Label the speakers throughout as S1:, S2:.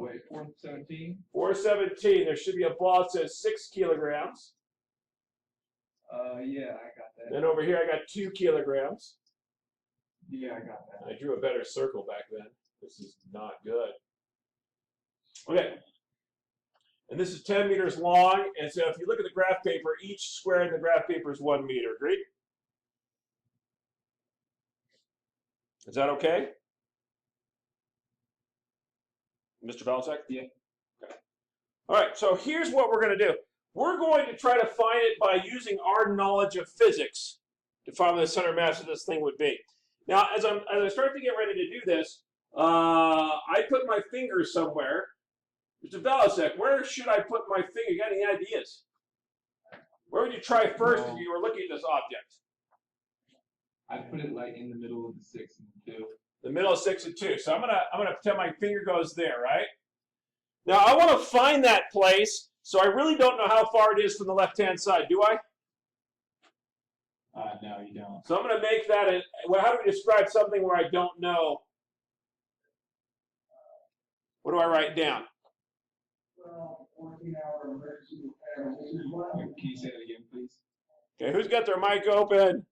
S1: wait, 417?
S2: 417. There should be a ball that says 6 kilograms.
S1: Yeah, I got that.
S2: Then over here I got 2 kilograms.
S1: Yeah, I got that.
S2: I drew a better circle back then. This is not good. Okay. And this is 10 meters long. And so if you look at the graph paper, each square in the graph paper is 1 meter. Agreed? Is that okay? Mr. Balasek?
S1: Yeah.
S2: Okay. All right, so here's what we're going to do. We're going to try to find it by using our knowledge of physics to find what the center mass of this thing would be. Now, as I start to get ready to do this, I put my finger somewhere. Mr. Balasek, where should I put my finger? You got any ideas? Where would you try first if you were looking at this object?
S1: I put it like in the middle of the 6 and the 2.
S2: The middle of 6 and 2. So I'm gonna pretend my finger goes there, right? Now I want to find that place, so I really don't know how far it is from the left-hand side, do I?
S1: No, you don't.
S2: So I'm gonna make that how do we describe something where I don't know? What do I write down?
S3: Well, 14-hour emergency repair.
S1: Can you say that again, please?
S2: Okay, who's got their mic open?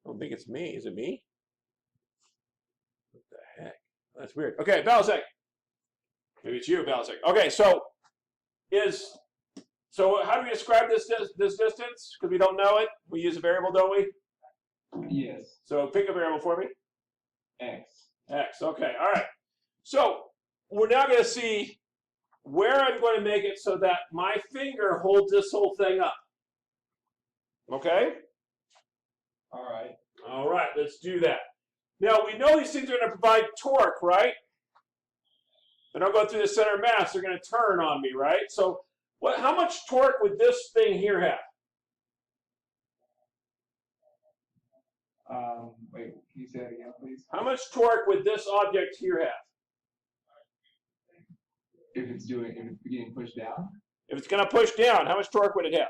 S2: I don't think it's me. Is it me? What the heck? That's weird. Okay, Balasek. Maybe it's you, Balasek. Okay, so how do we describe this distance? Because we don't know it. We use a variable, don't we?
S1: Yes.
S2: So pick a variable for me.
S1: X.
S2: X. Okay. All right. So we're now going to see where I'm going to make it so that my finger holds this whole thing up. Okay?
S1: All right.
S2: All right, let's do that. Now, we know these things are going to provide torque, right? And I'll go through the center of mass. They're going to turn on me, right? So how much torque would this thing here have?
S1: Wait, can you say that again, please?
S2: How much torque would this object here have?
S1: If it's getting pushed down?
S2: If it's going to push down, how much torque would it have?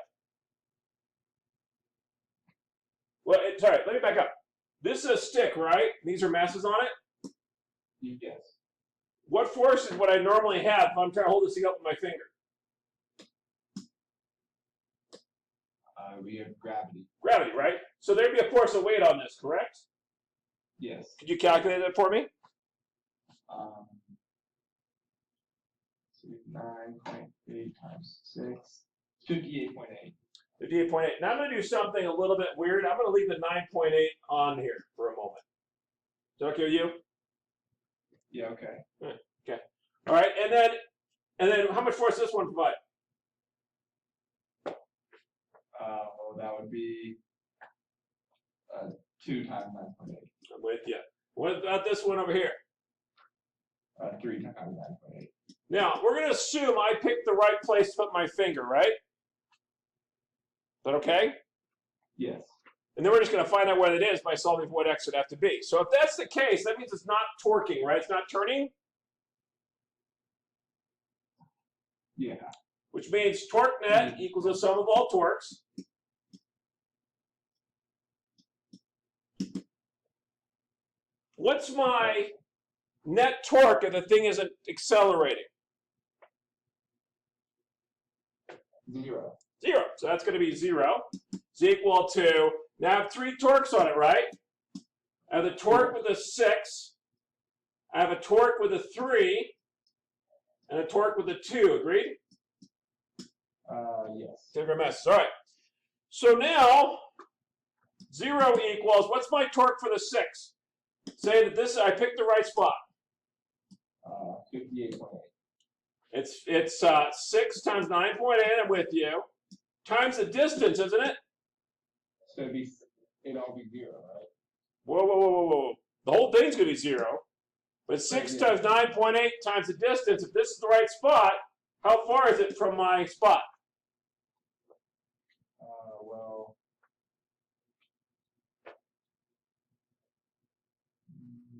S2: Well, sorry, let me back up. This is a stick, right? These are masses on it?
S1: Yes.
S2: What forces would I normally have if I'm trying to hold this thing up with my finger?
S1: We have gravity.
S2: Gravity, right? So there'd be a force of weight on this, correct?
S1: Yes.
S2: Could you calculate that for me?
S1: 9.8 times 6, 58.8.
S2: 58.8. Now I'm going to do something a little bit weird. I'm going to leave the 9.8 on here for a moment. Is that okay with you?
S1: Yeah, okay.
S2: Okay. All right, and then how much force does this one provide?
S1: Well, that would be 2 times 9.8.
S2: I'm with you. What about this one over here?
S1: 3 times 9.8.
S2: Now, we're going to assume I picked the right place to put my finger, right? Is that okay?
S1: Yes.
S2: And then we're just going to find out what it is by solving for what x would have to be. So if that's the case, that means it's not torquing, right? It's not turning?
S1: Yeah.
S2: Which means torque net equals the sum of all torques. What's my net torque if the thing isn't accelerating?
S1: 0.
S2: 0. So that's going to be 0. Is equal to, now I have 3 torques on it, right? I have the torque with a 6. I have a torque with a 3. And a torque with a 2. Agreed?
S1: Yes.
S2: Center mass. All right. So now, 0 equals, what's my torque for the 6? Say that I picked the right spot.
S1: 58.8.
S2: It's 6 times 9.8, I'm with you, times the distance, isn't it?
S1: So it'll be 0, right?
S2: Whoa, whoa, whoa, whoa, whoa. The whole thing's going to be 0. But 6 times 9.8 times the distance, if this is the right spot, how far is it from my spot?
S1: Well,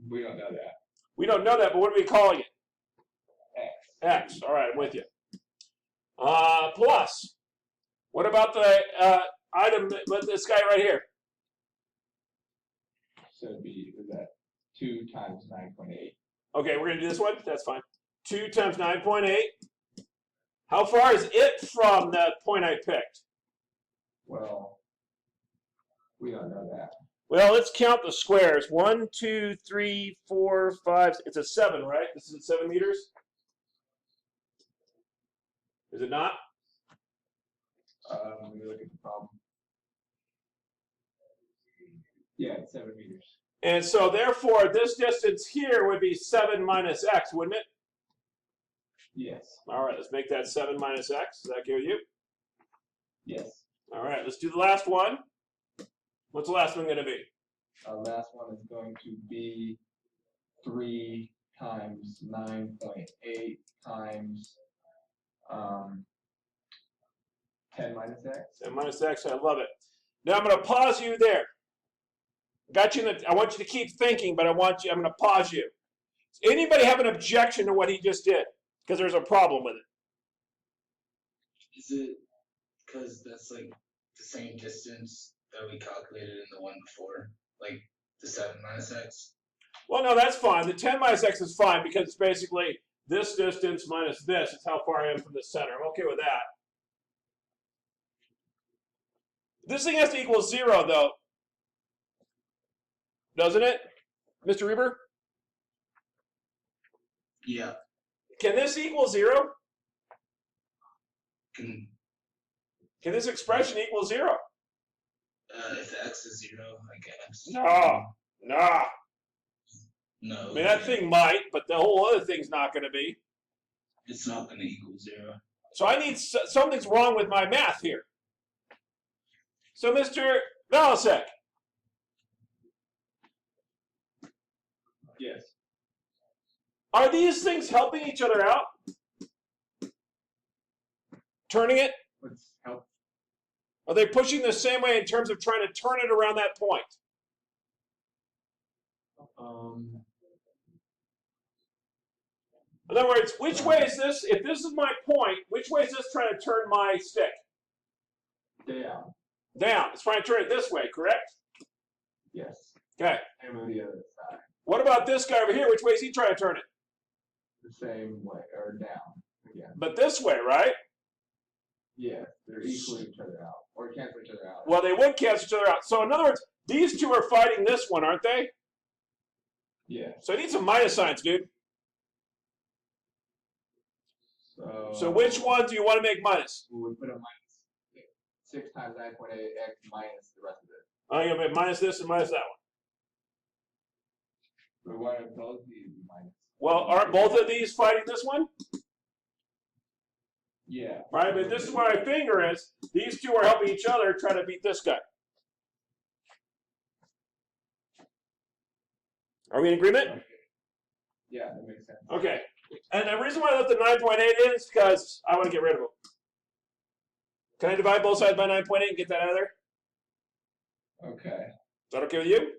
S1: we don't know that.
S2: We don't know that, but what are we calling it?
S1: X.
S2: X. All right, I'm with you. Plus, what about the item with this guy right here?
S1: So it'd be, is that 2 times 9.8.
S2: Okay, we're going to do this one. That's fine. 2 times 9.8. How far is it from the point I picked?
S1: Well, we don't know that.
S2: Well, let's count the squares. 1, 2, 3, 4, 5. It's a 7, right? This is 7 meters? Is it not?
S1: Let me look at the problem. Yeah, it's 7 meters.
S2: And so, therefore, this distance here would be 7 minus x, wouldn't it?
S1: Yes.
S2: All right, let's make that 7 minus x. Is that okay with you?
S1: Yes.
S2: All right, let's do the last one. What's the last one going to be?
S1: Last one is going to be 3 times 9.8 times 10 minus x.
S2: 10 minus x, I love it. Now I'm going to pause you there. Got you. I want you to keep thinking, but I'm going to pause you. Does anybody have an objection to what he just did? Because there's a problem with it.
S4: Is it because that's like the same distance that we calculated in the one before? Like the 7 minus x?
S2: Well, no, that's fine. The 10 minus x is fine because it's basically this distance minus this. It's how far I am from the center. I'm okay with that. This thing has to equal 0, though. Doesn't it, Mr. Reber?
S4: Yeah.
S2: Can this equal 0?
S4: Can
S2: Can this expression equal 0?
S4: if x is 0, I guess.
S2: No. Nah.
S4: No.
S2: I mean, that thing might, but the whole other thing's not going to be.
S4: It's not going to equal 0.
S2: So I need something's wrong with my math here. So, Mr. Malasek.
S1: Yes.
S2: Are these things helping each other out? Turning it?
S1: Let's help.
S2: Are they pushing the same way in terms of trying to turn it around that point? In other words, which way is this? If this is my point, which way is this trying to turn my stick?
S1: Down.
S2: Down. It's trying to turn it this way, correct?
S1: Yes.
S2: Okay.
S1: And on the other side.
S2: What about this guy over here? Which way is he trying to turn it?
S1: The same way, or down again.
S2: But this way, right?
S1: Yeah, they're equaling each other out, or cancel each other out.
S2: Well, they would cancel each other out. So in other words, these two are fighting this one, aren't they?
S1: Yeah.
S2: So I need some minus signs, dude. So which one do you want to make minus?
S1: We put a minus 6 times 9.8 x minus the rest of it.
S2: I'm going to make minus this and minus that one.
S1: We want both these be minus.
S2: Well, aren't both of these fighting this one?
S1: Yeah.
S2: Right, but this is where my finger is. These two are helping each other try to beat this guy. Are we in agreement?
S1: Okay. Yeah, that makes sense.
S2: Okay. And the reason why I left the 9.8 in is because I want to get rid of them. Can I divide both sides by 9.8 and get that out of there?
S1: Okay.
S2: Is that okay with you?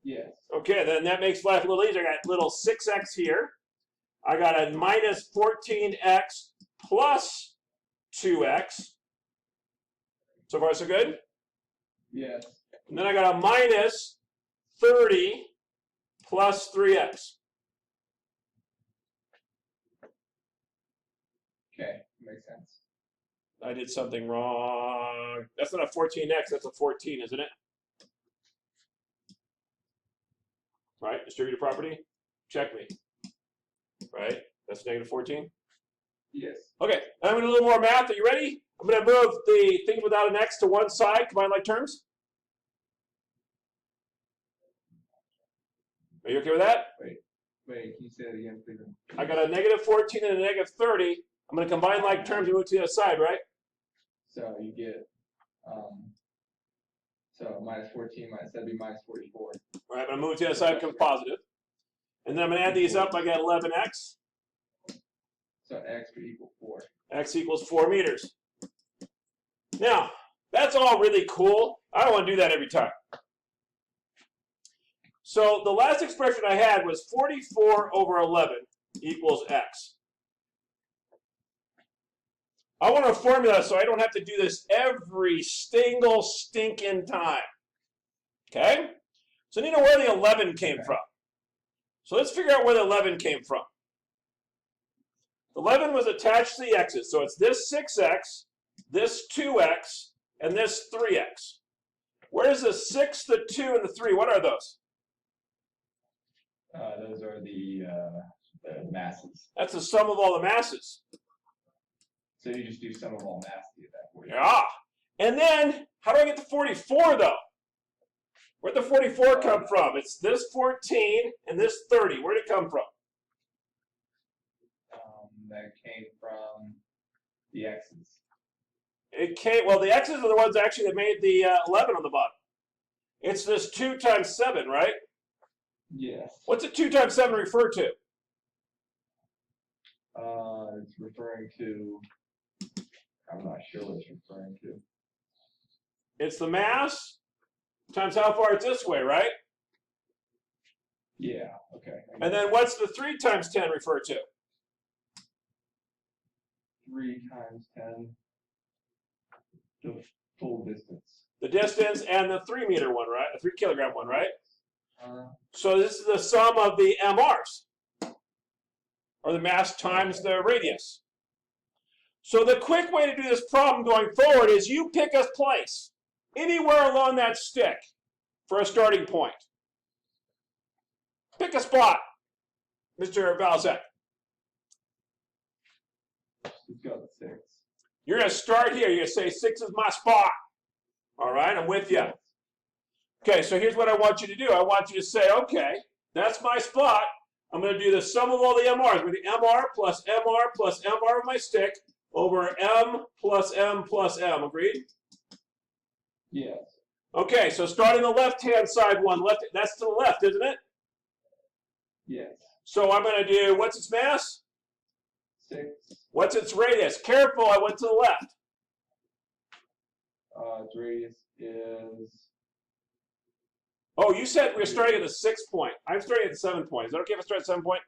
S1: Yes.
S2: Okay, then that makes life a little easier. I got little 6x here. I got a minus 14x plus 2x. So far, so good?
S1: Yes.
S2: And then I got a minus 30 plus 3x.
S1: Okay, makes sense.
S2: I did something wrong. That's not a 14x, that's a 14, isn't it? Right, distributed property, check me. Right, that's negative 14.
S1: Yes.
S2: Okay, I'm going to do a little more math. Are you ready? I'm going to move the things without an x to one side, combine like terms. Are you okay with that?
S1: Wait, can you say it again, please?
S2: I got a negative 14 and a negative 30. I'm going to combine like terms and move to the other side, right?
S1: So you get, so minus 14 minus, that'd be minus 44.
S2: All right, I'm going to move to the other side, become positive. And then I'm going to add these up. I got 11x.
S1: So x would equal 4.
S2: X equals 4 meters. Now, that's all really cool. I don't want to do that every time. So the last expression I had was 44 over 11 equals x. I want a formula so I don't have to do this every single stinking time. Okay? So I need to know where the 11 came from. So let's figure out where the 11 came from. 11 was attached to the x's, so it's this 6x, this 2x, and this 3x. Where's the 6, the 2, and the 3? What are those?
S1: Those are the masses.
S2: That's the sum of all the masses.
S1: So you just do sum of all mass to get that 40.
S2: Ah, and then how do I get the 44 though? Where'd the 44 come from? It's this 14 and this 30. Where'd it come from?
S1: That came from the x's.
S2: It came, well, the x's are the ones actually that made the 11 on the bottom. It's this 2 times 7, right?
S1: Yes.
S2: What's a 2 times 7 refer to?
S1: It's referring to, I'm not sure what it's referring to.
S2: It's the mass times how far it's this way, right?
S1: Yeah, okay.
S2: And then what's the 3 times 10 refer to?
S1: 3 times 10, the full distance.
S2: The distance and the 3 meter one, right? The 3 kilogram one, right?
S1: Uh,
S2: So this is the sum of the MRs, or the mass times the radius. So the quick way to do this problem going forward is you pick a place, anywhere along that stick, for a starting point. Pick a spot, Mr. Valzek.
S1: let's go with 6.
S2: You're going to start here. You're going to say 6 is my spot. All right, I'm with you. Okay, so here's what I want you to do. I want you to say, okay, that's my spot. I'm going to do the sum of all the MRs. I'm going to do MR plus MR plus MR of my stick over M plus M plus M. Agreed?
S1: Yes.
S2: Okay, so starting the left-hand side one, that's to the left, isn't it?
S1: Yes.
S2: So I'm going to do, what's its mass?
S1: 6.
S2: What's its radius? Careful, I went to the left.
S1: Its radius is,
S2: Oh, you said we're starting at the 6 point. I'm starting at the 7 point. Is that okay if I start at 7 point?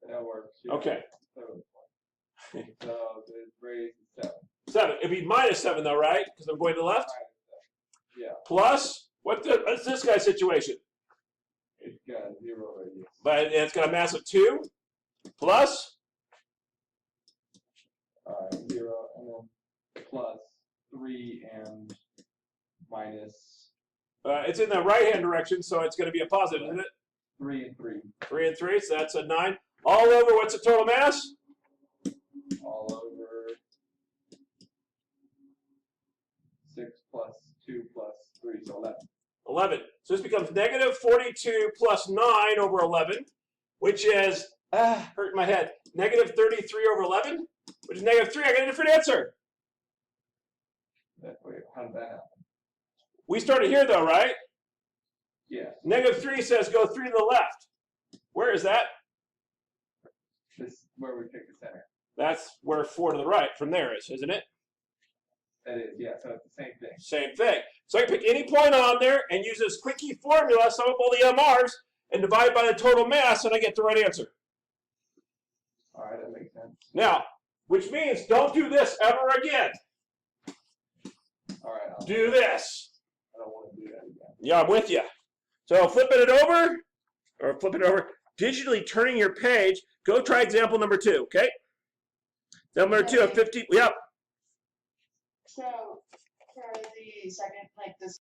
S1: that works. Yeah.
S2: Okay.
S1: 7 point. So the radius is 7.
S2: 7. It'd be minus 7 though, right? Because I'm going to the left.
S1: Yeah.
S2: Plus, what's this guy's situation?
S1: It's got a 0 radius.
S2: But it's got a mass of 2. Plus,
S1: 0, and then plus 3 and minus
S2: it's in the right-hand direction, so it's going to be a positive, isn't it?
S1: 3 and 3.
S2: 3 and 3, so that's a 9. All over, what's the total mass?
S1: All over 6 plus 2 plus 3, so 11.
S2: 11. So this becomes negative 42 plus 9 over 11, which is, hurt my head, negative 33 over 11, which is negative 3. I got a different answer.
S1: Wait, how did that happen?
S2: We started here though, right?
S1: Yes.
S2: Negative 3 says go 3 to the left. Where is that?
S1: This is where we pick the center.
S2: That's where 4 to the right from there is, isn't it?
S1: That is, yeah, so it's the same thing.
S2: Same thing. So I can pick any point on there and use this quickie formula, sum up all the MRs, and divide by the total mass, and I get the right answer.
S1: All right, that makes sense.
S2: Now, which means don't do this ever again.
S1: All right, I
S2: Do this.
S1: don't want to do that again.
S2: Yeah, I'm with you. So flipping it over, digitally turning your page, go try example number 2, okay? Number 2 of 50, yep.
S5: So for the second, like this